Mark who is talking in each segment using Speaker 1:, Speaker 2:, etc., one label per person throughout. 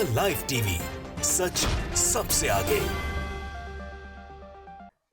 Speaker 1: Live TV, सच सबसे आगे।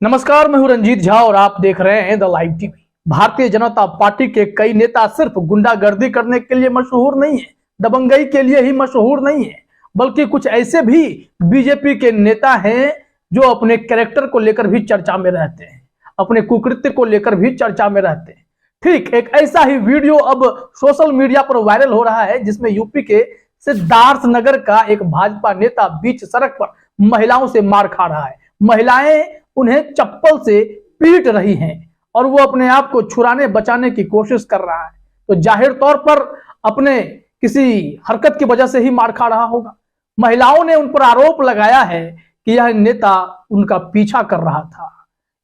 Speaker 2: नमस्कार, मैं हूं रंजीत झा और आप देख रहे हैं the live TV. Bharatiya Janata party के कई नेता सिर्फ गुंडागर्दी करने के लिए मशहूर नहीं है, दबंगई के लिए ही मशहूर नहीं है, बल्कि कुछ ऐसे भी बीजेपी के नेता हैं जो अपने कैरेक्टर को लेकर भी चर्चा में रहते हैं, अपने कुकृत्य को लेकर भी चर्चा में रहते हैं। ठीक एक ऐसा ही वीडियो अब सोशल मीडिया पर वायरल हो रहा है, जिसमें यूपी के सिद्धार्थनगर का एक भाजपा नेता बीच सड़क पर महिलाओं से मार खा रहा है। महिलाएं उन्हें चप्पल से पीट रही हैं और वो अपने आप को छुड़ाने बचाने की कोशिश कर रहा है, तो जाहिर तौर पर अपने किसी हरकत की वजह से ही मार खा रहा होगा। महिलाओं ने उन पर आरोप लगाया है कि यह नेता उनका पीछा कर रहा था।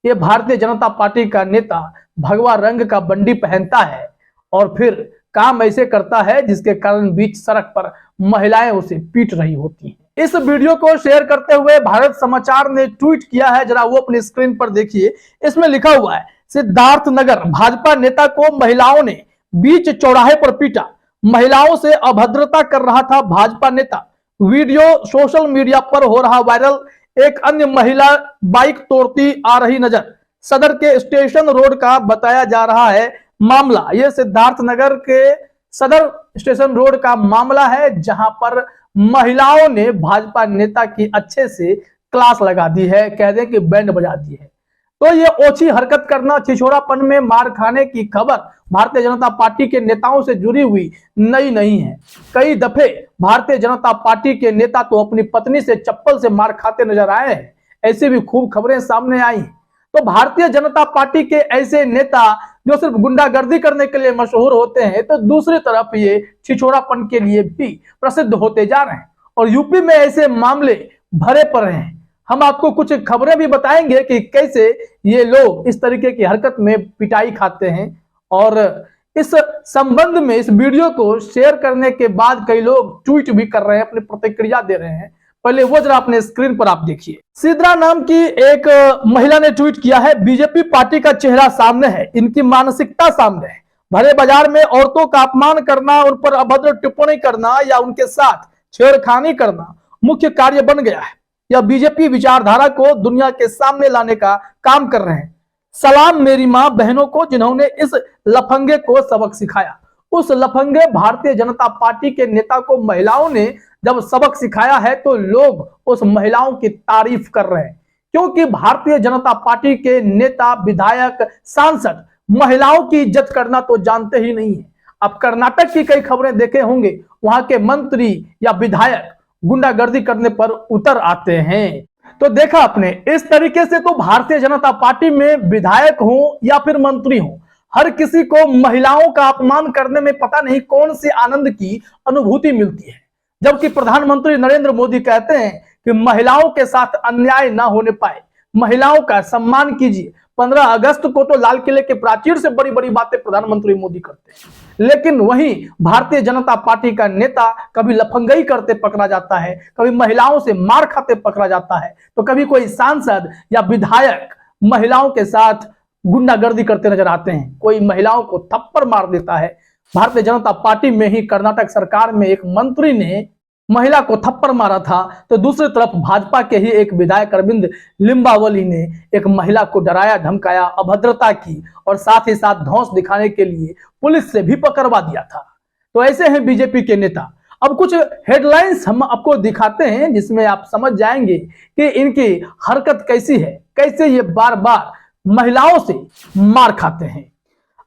Speaker 2: ये भारतीय जनता पार्टी का नेता भगवा रंग का बंडी पहनता है और फिर काम ऐसे करता है जिसके कारण बीच सड़क पर महिलाएं उसे पीट रही होती हैं। इस वीडियो को शेयर करते हुए भारत समाचार ने ट्वीट किया है, जरा वो अपनी स्क्रीन पर देखिए। इसमें लिखा हुआ है, सिद्धार्थनगर भाजपा नेता को महिलाओं ने बीच चौराहे पर पीटा, महिलाओं से अभद्रता कर रहा था भाजपा नेता। वीडियो सोशल मीडिया पर हो रहा वायरल। एक अन्य महिला बाइक तोड़ती आ रही नजर। सदर के स्टेशन रोड का बताया जा रहा है मामला। यह सिद्धार्थनगर के सदर स्टेशन रोड का मामला है, जहां पर महिलाओं ने भाजपा नेता की अच्छे से क्लास लगा दी है, कह दें कि बैंड बजा दी है। तो ये ओछी हरकत करना, छिछोरापन में मार खाने की खबर भारतीय जनता पार्टी के नेताओं से जुड़ी हुई नई नहीं है। कई दफे भारतीय जनता पार्टी के नेता तो अपनी पत्नी से चप्पल से मार खाते नजर आए हैं। ऐसी भी खूब खबरें सामने आई हैं। तो भारतीय जनता पार्टी के ऐसे नेता जो सिर्फ गुंडागर्दी करने के लिए मशहूर होते हैं, तो दूसरी तरफ ये छिछोरापन के लिए भी प्रसिद्ध होते जा रहे हैं और यूपी में ऐसे मामले भरे पड़े हैं। हम आपको कुछ खबरें भी बताएंगे कि कैसे ये लोग इस तरीके की हरकत में पिटाई खाते हैं। और इस संबंध में इस वीडियो को शेयर करने के बाद कई लोग ट्वीट भी कर रहे हैं, अपनी प्रतिक्रिया दे रहे हैं। पहले वो जरा अपने स्क्रीन पर आप देखिए। सिद्रा नाम की एक महिला ने ट्वीट किया है, बीजेपी पार्टी का चेहरा सामने है, इनकी मानसिकता सामने है। भरे बाजार में औरतों का अपमान करना, उन पर अभद्र टिप्पणी करना या उनके साथ छेड़खानी करना मुख्य कार्य बन गया है। यह बीजेपी विचारधारा को दुनिया के सामने लाने का काम कर रहे हैं। सलाम मेरी मां बहनों को, जिन्होंने इस लफंगे को सबक सिखाया। उस लफंगे भारतीय जनता पार्टी के नेता को महिलाओं ने जब सबक सिखाया है, तो लोग उस महिलाओं की तारीफ कर रहे हैं, क्योंकि भारतीय जनता पार्टी के नेता, विधायक, सांसद महिलाओं की इज्जत करना तो जानते ही नहीं है। अब कर्नाटक की कई खबरें देखे होंगे, वहां के मंत्री या विधायक गुंडागर्दी करने पर उतर आते हैं। तो देखा आपने, इस तरीके से तो भारतीय जनता पार्टी में विधायक हो या फिर मंत्री हो, हर किसी को महिलाओं का अपमान करने में पता नहीं कौन सी आनंद की अनुभूति मिलती है। जबकि प्रधानमंत्री नरेंद्र मोदी कहते हैं कि महिलाओं के साथ अन्याय ना होने पाए, महिलाओं का सम्मान कीजिए। 15 अगस्त को तो लाल किले के प्राचीर से बड़ी बड़ी बातें प्रधानमंत्री मोदी करते हैं, लेकिन वहीं भारतीय जनता पार्टी का नेता कभी लफंगई करते पकड़ा जाता है, कभी महिलाओं से मार खाते पकड़ा जाता है, तो कभी कोई सांसद या विधायक महिलाओं के साथ गुंडागर्दी करते नजर आते हैं, कोई महिलाओं को थप्पड़ मार देता है। भारतीय जनता पार्टी में ही कर्नाटक सरकार में एक मंत्री ने महिला को थप्पड़ मारा था, तो दूसरी तरफ भाजपा के ही एक विधायक अरविंद लिंबावली ने एक महिला को डराया धमकाया, अभद्रता की और साथ ही साथ धौंस दिखाने के लिए पुलिस से भी पकड़वा दिया था। तो ऐसे हैं बीजेपी के नेता। अब कुछ हेडलाइंस हम आपको दिखाते हैं, जिसमें आप समझ जाएंगे कि इनकी हरकत कैसी है, कैसे ये बार बार महिलाओं से मार खाते हैं।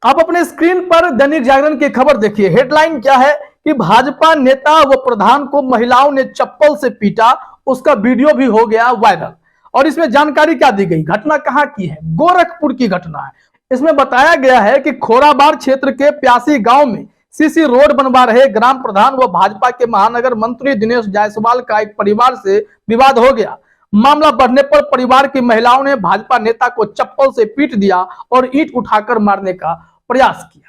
Speaker 2: आप अपने स्क्रीन पर दैनिक जागरण की खबर देखिए। हेडलाइन क्या है कि भाजपा नेता व प्रधान को महिलाओं ने चप्पल से पीटा, उसका वीडियो भी हो गया वायरल। और इसमें जानकारी क्या दी गई, घटना कहां की है, गोरखपुर की घटना है। इसमें बताया गया है कि खोराबार क्षेत्र के प्यासी गांव में सीसी रोड बनवा रहे ग्राम प्रधान व भाजपा के महानगर मंत्री दिनेश जायसवाल का एक परिवार से विवाद हो गया। मामला बढ़ने पर परिवार की महिलाओं ने भाजपा नेता को चप्पल से पीट दिया और ईंट उठाकर मारने का प्रयास किया।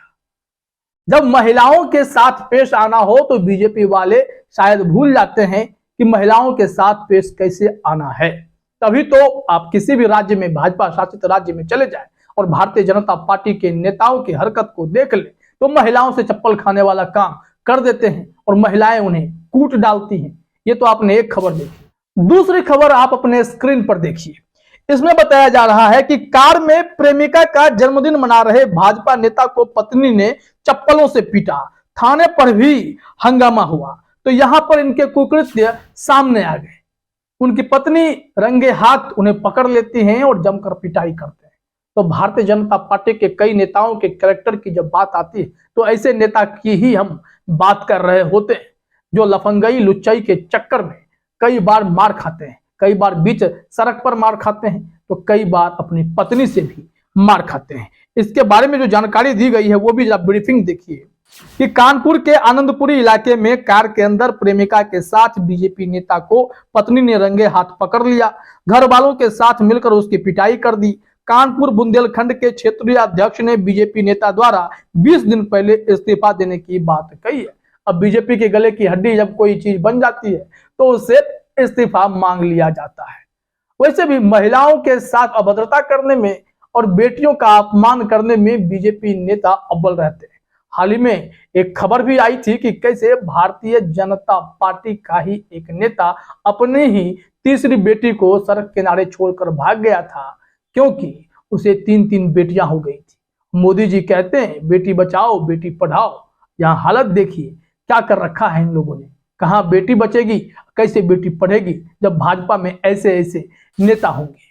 Speaker 2: जब महिलाओं के साथ पेश आना हो तो बीजेपी वाले शायद भूल जाते हैं कि महिलाओं के साथ पेश कैसे आना है। तभी तो आप किसी भी राज्य में, भाजपा शासित राज्य में चले जाएं और भारतीय जनता पार्टी के नेताओं की हरकत को देख ले, तो महिलाओं से चप्पल खाने वाला काम कर देते हैं और महिलाएं उन्हें कूट डालती हैं। ये तो आपने एक खबर देखी। दूसरी खबर आप अपने स्क्रीन पर देखिए। इसमें बताया जा रहा है कि कार में प्रेमिका का जन्मदिन मना रहे भाजपा नेता को पत्नी ने चप्पलों से पीटा, थाने पर भी हंगामा हुआ। तो यहां पर इनके कुकृत्य सामने आ गए। उनकी पत्नी रंगे हाथ उन्हें पकड़ लेती हैं और जमकर पिटाई करते हैं। तो भारतीय जनता पार्टी के कई नेताओं के कैरेक्टर की जब बात आती है तो ऐसे नेता की ही हम बात कर रहे होते हैं, जो लफंगई लुच्चाई के चक्कर में कई बार मार खाते हैं, कई बार बीच सड़क पर मार खाते हैं, तो कई बार अपनी पत्नी से भी मार खाते हैं। इसके बारे में जो जानकारी दी गई है वो भी जरा ब्रीफिंग देखिए कि कानपुर के आनंदपुरी इलाके में कार के अंदर प्रेमिका के साथ बीजेपी नेता को पत्नी ने रंगे हाथ पकड़ लिया, घर वालों के साथ मिलकर उसकी पिटाई कर दी। कानपुर बुंदेलखंड के क्षेत्रीय अध्यक्ष ने बीजेपी नेता द्वारा 20 दिन पहले इस्तीफा देने की बात कही है। अब बीजेपी के गले की हड्डी जब कोई चीज बन जाती है तो उससे इस्तीफा मांग लिया जाता है। वैसे भी महिलाओं के साथ अभद्रता करने में और बेटियों का अपमान करने में बीजेपी नेता अव्वल रहते हैं। हाल ही में एक खबर भी आई थी कि कैसे भारतीय जनता पार्टी का ही एक नेता अपने ही तीसरी बेटी को सड़क किनारे छोड़कर भाग गया था, क्योंकि उसे 3 बेटियां हो गई थी। मोदी जी कहते हैं बेटी बचाओ बेटी पढ़ाओ, यहाँ हालत देखिए क्या कर रखा है इन लोगों ने। कहाँ बेटी बचेगी, कैसे बेटी पढ़ेगी जब भाजपा में ऐसे ऐसे नेता होंगे।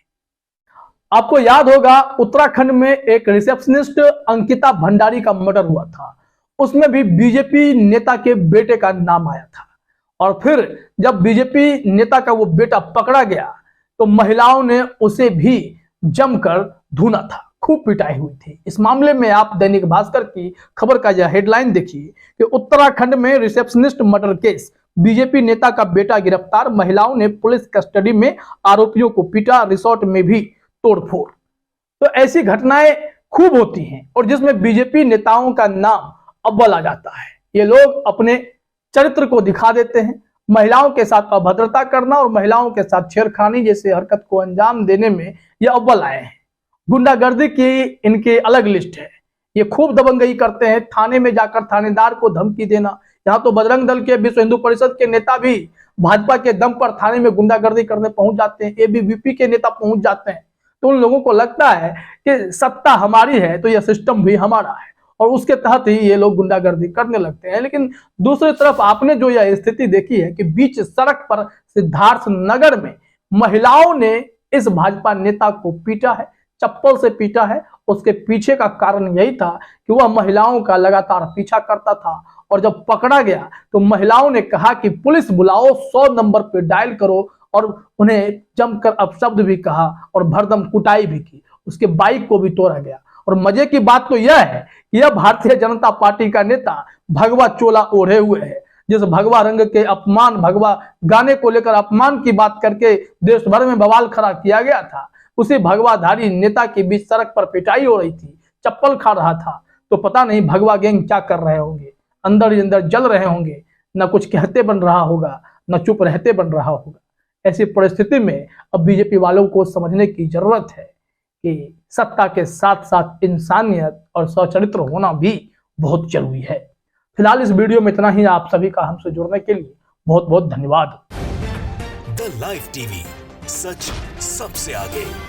Speaker 2: आपको याद होगा उत्तराखंड में एक रिसेप्शनिस्ट अंकिता भंडारी का मर्डर हुआ था, उसमें भी बीजेपी नेता के बेटे का नाम आया था। और फिर जब बीजेपी नेता का वो बेटा पकड़ा गया तो महिलाओं ने उसे भी जमकर धुना था, खूब पिटाई हुई थी। इस मामले में आप दैनिक भास्कर की खबर का यह हेडलाइन देखिए कि उत्तराखंड में रिसेप्शनिस्ट मर्डर केस, बीजेपी नेता का बेटा गिरफ्तार, महिलाओं ने पुलिस कस्टडी में आरोपियों को पीटा, रिसोर्ट में भी तोड़फोड़। तो ऐसी घटनाएं खूब होती हैं और जिसमें बीजेपी नेताओं का नाम अव्वल आ जाता है। ये लोग अपने चरित्र को दिखा देते हैं। महिलाओं के साथ अभद्रता करना और महिलाओं के साथ छेड़खानी जैसे हरकत को अंजाम देने में ये अव्वल आए हैं। गुंडागर्दी की इनकी अलग लिस्ट है। ये खूब दबंगई करते हैं, थाने में जाकर थानेदार को धमकी देना। यहाँ तो बजरंग दल के, विश्व हिंदू परिषद के नेता भी भाजपा के दम पर थाने में गुंडागर्दी करने पहुंच जाते हैं। एबीवीपी के नेता पहुंच जाते हैं। तो उन लोगों को लगता है कि सत्ता हमारी है तो यह सिस्टम भी हमारा है और उसके तहत ही ये लोग गुंडागर्दी करने लगते हैं। लेकिन दूसरी तरफ आपने जो यह स्थिति देखी है कि बीच सड़क पर सिद्धार्थ नगर में महिलाओं ने इस भाजपा नेता को पीटा है, चप्पल से पीटा है। उसके पीछे का कारण यही था कि वह महिलाओं का लगातार पीछा करता था और जब पकड़ा गया तो महिलाओं ने कहा कि पुलिस बुलाओ, 100 नंबर पे डायल करो, और उन्हें जमकर अपशब्द भी कहा और भरदम कुटाई भी की। उसके बाइक को भी तोड़ा गया। और मजे की बात तो यह है कि यह भारतीय जनता पार्टी का नेता भगवा चोला ओढ़े हुए है। जिस भगवा रंग के अपमान, भगवा गाने को लेकर अपमान की बात करके देश भर में बवाल खड़ा किया गया था, उसी भगवाधारी नेता के बीच सड़क पर पिटाई हो रही थी, चप्पल खा रहा था। तो पता नहीं भगवा गैंग क्या कर रहे होंगे, अंदर ही अंदर जल रहे होंगे, न कुछ कहते बन रहा होगा न चुप रहते बन रहा होगा। ऐसी परिस्थिति में अब बीजेपी वालों को समझने की जरूरत है कि सत्ता के साथ साथ इंसानियत और सचरित्र होना भी बहुत जरूरी है। फिलहाल इस वीडियो में इतना ही। आप सभी का हमसे जुड़ने के लिए बहुत बहुत धन्यवाद।
Speaker 1: द लाइव टीवी, सच सबसे आगे।